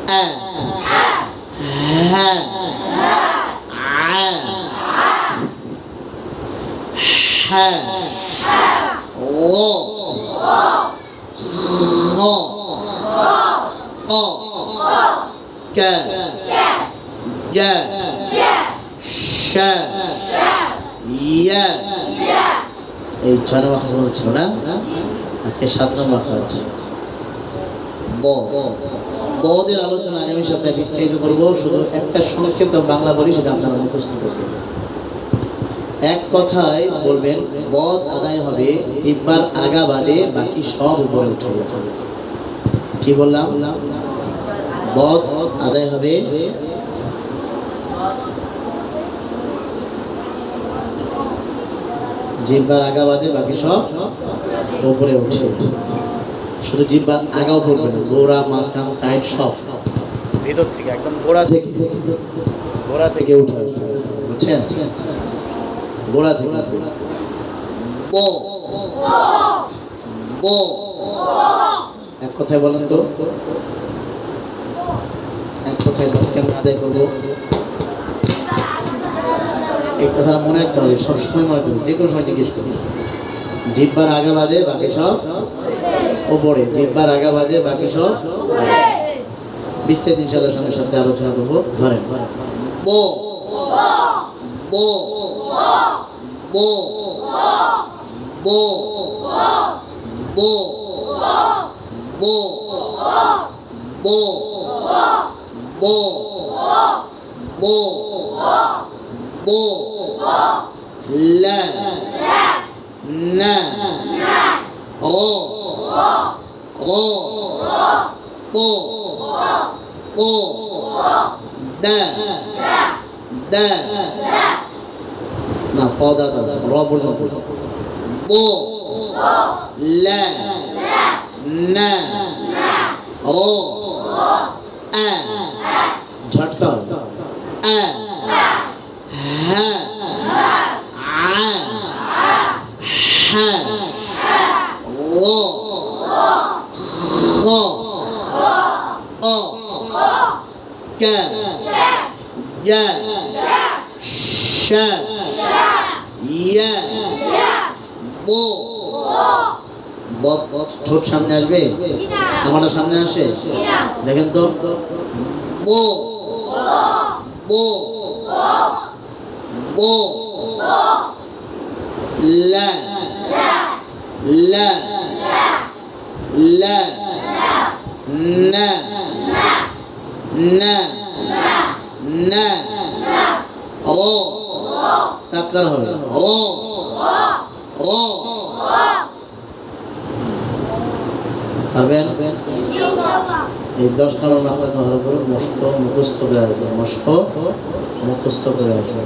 আ হা আ হা ও খ অ ক ইয়া শা ইয়া এই 6 নম্বর মাখরাজ হচ্ছে না আজকে 7 নম্বর মাখরাজ ব বদের আলোচনা আগামী সপ্তাহে বিস্তারিত করব শুধু একটা সংক্ষিপ্ত বাংলা বলি সেটা আপনারা মুখস্থ করবেন এক কথায় বলবেন বদ আদায় হবে জিহ্বার আগা বাদে বাকি সব উপরে উঠে কি বললাম বদ আদায় হবে জিহ্বার আগা বাদে বাকি সব উপরে উঠে শুধু জিহ্বার আগাও পড়বে না গোড়া মাঝখান সাইড সব ভিতর থেকে একদম গোড়া থেকে উঠে আসবে বুঝছেন গোড়া থেকে ব ব এক কথায় বলেন তো এক কথায় কেমন আদায় করবো এই কথাটা মনে রাখতে হবে সবসময় মনে করবো যে কোনো সময় জিজ্ঞেস করি জিহ্বার আগা বাদে বাকি সব ওপরে জিহ্বার আগা বাদে বাকি সব বিস্তারিত ইনশাআল্লাহ সামনের সপ্তাহে আলোচনা করবো ধরেন ব ব ব ব ব ব ব ব ব ব লা না র র প প দা দা না প দা দা র পর্যন্ত ব লা না র আ ঝটকা আ হা আ হা র খ অ ক ইয়া শা ইয়া ব ঠোঁট সামনে আসবে আমারটা সামনে আসে দেখেন তো ব ব ব লা লা লা না না না র তাকরার হবে র র পারবেন এই 10 নম্বর মাখরাজ ভালো করে মুখস্থ করে আসবে মুখস্থ করে আসবে